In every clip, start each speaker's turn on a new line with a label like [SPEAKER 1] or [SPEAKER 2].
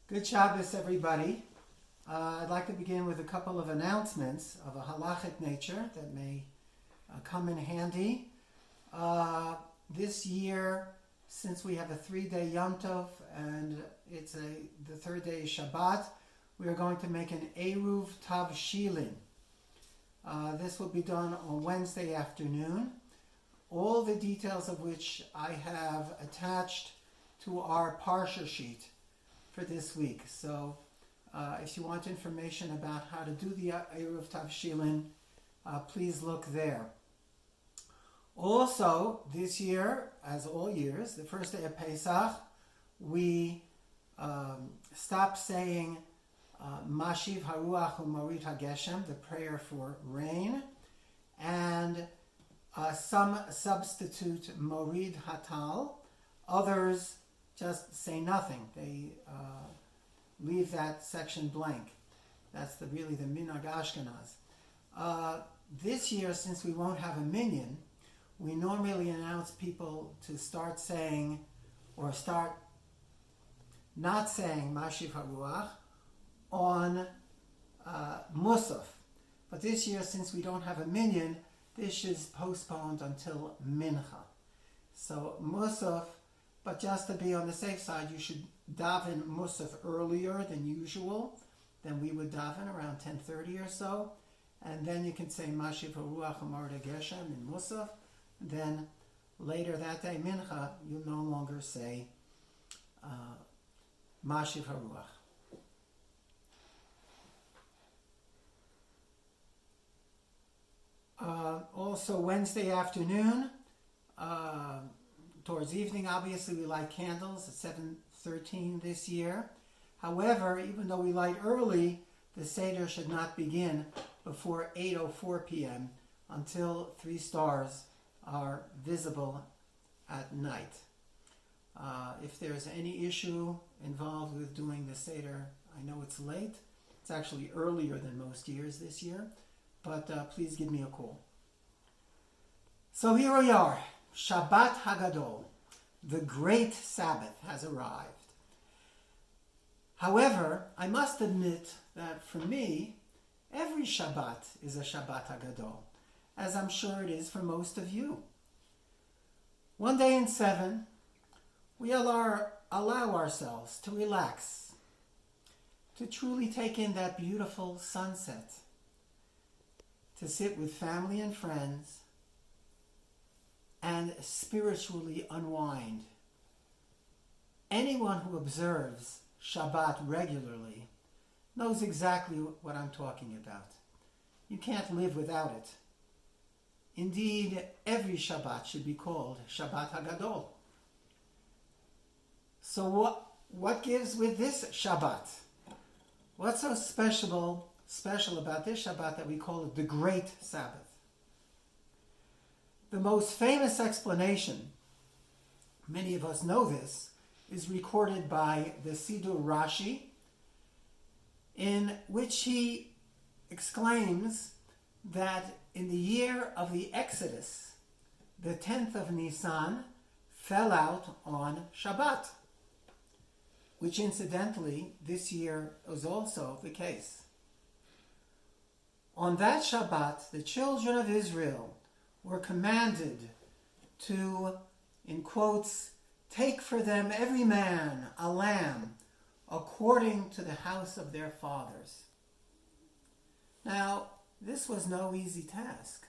[SPEAKER 1] Good Shabbos, everybody. I'd like to begin with a couple of announcements of a halachic nature that may come in handy. This year, since we have a 3-day Yom Tov and the third day is Shabbat, we are going to make an Eruv Tav Shilin. This will be done on Wednesday afternoon. All the details of which I have attached to our Parshat sheet for this week. So if you want information about how to do the Eruv Tav Shilin, please look there. Also, this year, as all years, the first day of Pesach, we stop saying Mashiv Haruach U'Morid HaGeshem, the prayer for rain, and some substitute Morid Hatal. Others just say nothing. They leave that section blank. That's really the Minhag Ashkenaz. This year, since we won't have a minyan, we normally announce people to start saying, or start not saying Mashiv Haruach on Musaf. But this year, since we don't have a minyan, this is postponed until Mincha. So Musaf, but just to be on the safe side, you should daven Musaf earlier than usual. Then we would daven around 10:30 or so. And then you can say Mashiv Haruach U'Morid HaGeshem in Musaf. Then later that day, Mincha, you no longer say Mashiv Haruach. Also Wednesday afternoon, towards evening, obviously we light candles at 7:13 this year. However, even though we light early, the Seder should not begin before 8:04 p.m. until 3 stars are visible at night. If there's any issue involved with doing the Seder, I know it's late. It's actually earlier than most years this year, but please give me a call. So here we are. Shabbat Hagadol, the great Sabbath, has arrived. However, I must admit that for me, every Shabbat is a Shabbat Hagadol, as I'm sure it is for most of you. One day in 7, we allow ourselves to relax, to truly take in that beautiful sunset, to sit with family and friends, and spiritually unwind. Anyone who observes Shabbat regularly knows exactly what I'm talking about. You can't live without it. Indeed, every Shabbat should be called Shabbat Hagadol. So what gives with this Shabbat? What's so special about this Shabbat that we call it the Great Sabbath? The most famous explanation, many of us know this, is recorded by the Sidur Rashi, in which he exclaims that in the year of the Exodus, the 10th of Nisan fell out on Shabbat, which incidentally this year was also the case. On that Shabbat, the children of Israel were commanded to, in quotes, take for them every man a lamb according to the house of their fathers. Now, this was no easy task.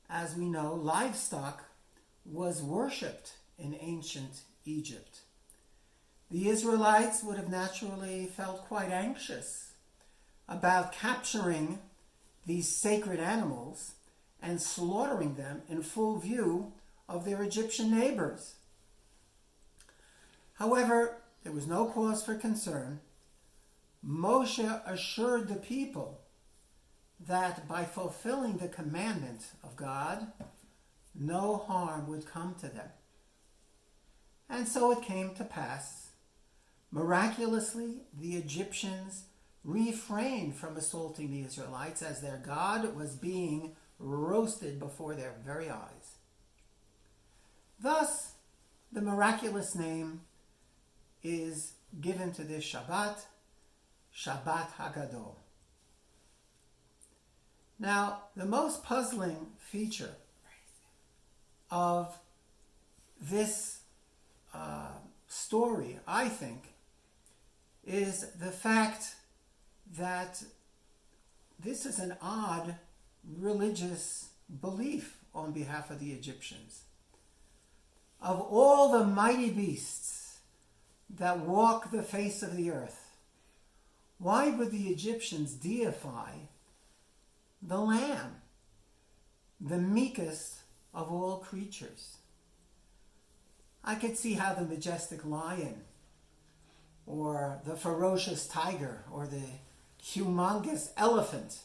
[SPEAKER 1] As we know, livestock was worshipped in ancient Egypt. The Israelites would have naturally felt quite anxious about capturing these sacred animals and slaughtering them in full view of their Egyptian neighbors. However, there was no cause for concern. Moshe assured the people that by fulfilling the commandment of God, no harm would come to them. And so it came to pass. Miraculously, the Egyptians refrained from assaulting the Israelites as their God was being roasted before their very eyes. Thus, the miraculous name is given to this Shabbat, Shabbat Hagadol. Now, the most puzzling feature of this story, I think, is the fact that this is an odd religious belief on behalf of the Egyptians. Of all the mighty beasts that walk the face of the earth, why would the Egyptians deify the lamb, the meekest of all creatures? I could see how the majestic lion, or the ferocious tiger, or the humongous elephant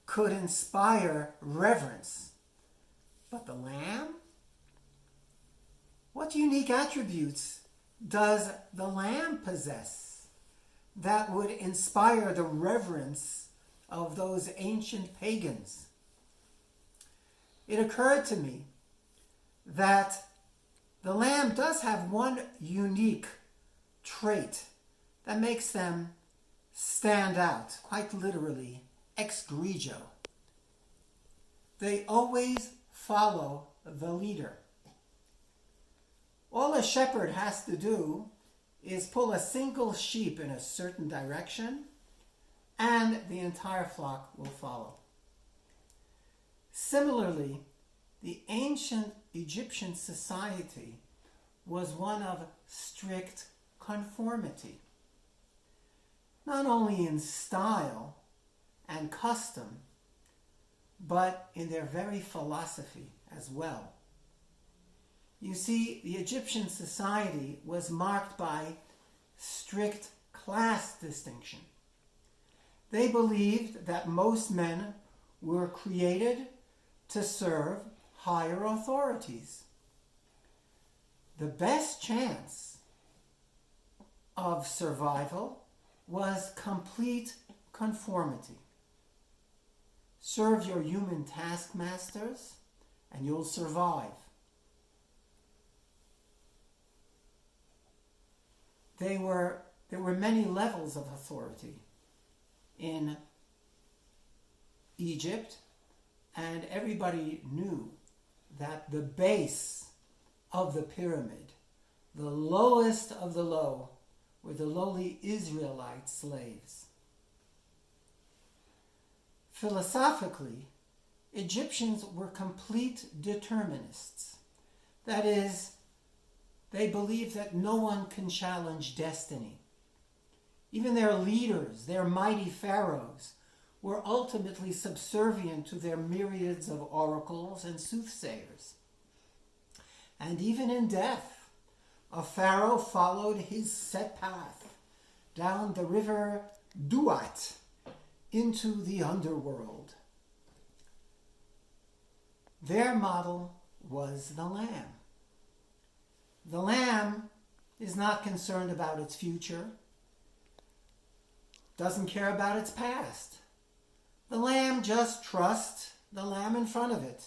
[SPEAKER 1] could inspire reverence. But the lamb? What unique attributes does the lamb possess that would inspire the reverence of those ancient pagans? It occurred to me that the lamb does have one unique trait that makes them stand out, quite literally, ex grego. They always follow the leader. All a shepherd has to do is pull a single sheep in a certain direction, and the entire flock will follow. Similarly, the ancient Egyptian society was one of strict conformity, not only in style and custom, but in their very philosophy as well. You see, the Egyptian society was marked by strict class distinction. They believed that most men were created to serve higher authorities. The best chance of survival was complete conformity. Serve your human taskmasters and you'll survive. There were many levels of authority in Egypt, and everybody knew that the base of the pyramid, the lowest of the low, were the lowly Israelite slaves. Philosophically, Egyptians were complete determinists. That is, they believed that no one can challenge destiny. Even their leaders, their mighty pharaohs, were ultimately subservient to their myriads of oracles and soothsayers. And even in death, a pharaoh followed his set path down the river Duat into the underworld. Their model was the lamb. The lamb is not concerned about its future, doesn't care about its past. The lamb just trusts the lamb in front of it,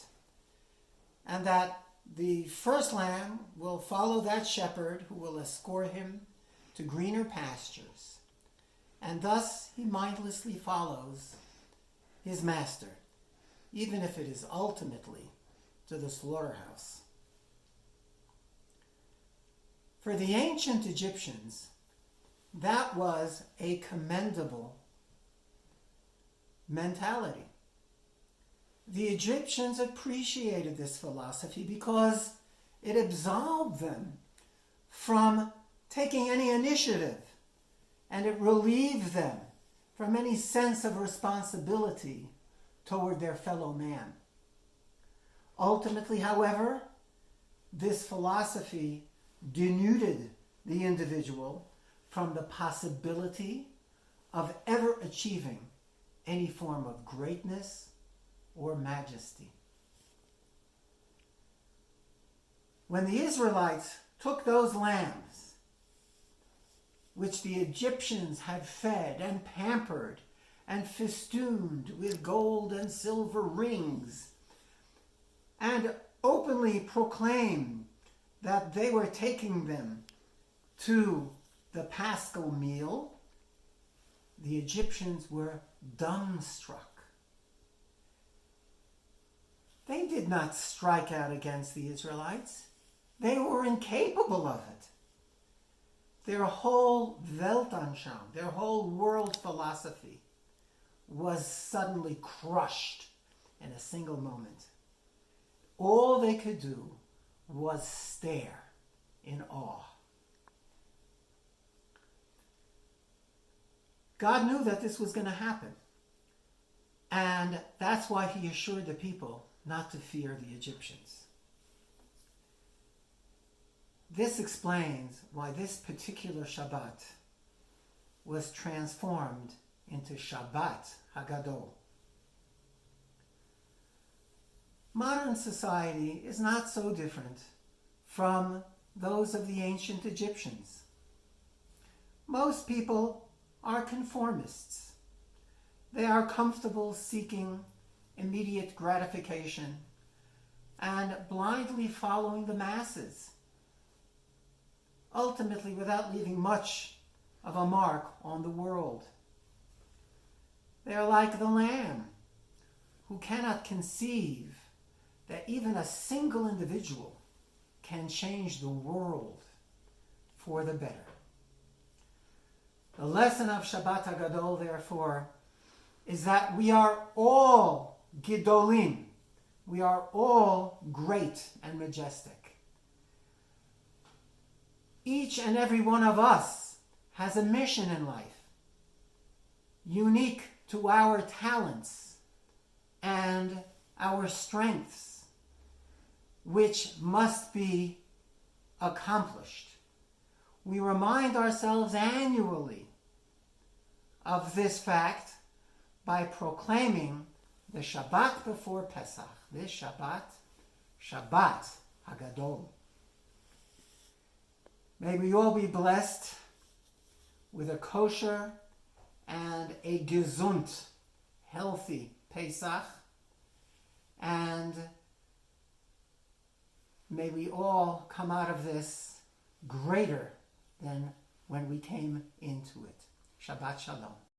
[SPEAKER 1] and that the first lamb will follow that shepherd who will escort him to greener pastures, and thus he mindlessly follows his master, even if it is ultimately to the slaughterhouse. For the ancient Egyptians, that was a commendable mentality. The Egyptians appreciated this philosophy because it absolved them from taking any initiative, and it relieved them from any sense of responsibility toward their fellow man. Ultimately, however, this philosophy denuded the individual from the possibility of ever achieving any form of greatness or majesty. When the Israelites took those lambs, which the Egyptians had fed and pampered and festooned with gold and silver rings, and openly proclaimed that they were taking them to the Paschal meal, the Egyptians were dumbstruck. They did not strike out against the Israelites. They were incapable of it. Their whole Weltanschauung, their whole world philosophy was suddenly crushed in a single moment. All they could do was stare in awe. God knew that this was going to happen. And that's why he assured the people not to fear the Egyptians. This explains why this particular Shabbat was transformed into Shabbat Hagadol. Modern society is not so different from those of the ancient Egyptians. Most people are conformists. They are comfortable seeking immediate gratification and blindly following the masses, ultimately without leaving much of a mark on the world. They are like the lamb who cannot conceive that even a single individual can change the world for the better. The lesson of Shabbat Hagadol, therefore, is that we are all Gidolim. We are all great and majestic. Each and every one of us has a mission in life, unique to our talents and our strengths, which must be accomplished. We remind ourselves annually of this fact by proclaiming the Shabbat before Pesach, this Shabbat, Shabbat Hagadol. May we all be blessed with a kosher and a gesund, healthy Pesach, and may we all come out of this greater than when we came into it. Shabbat Shalom.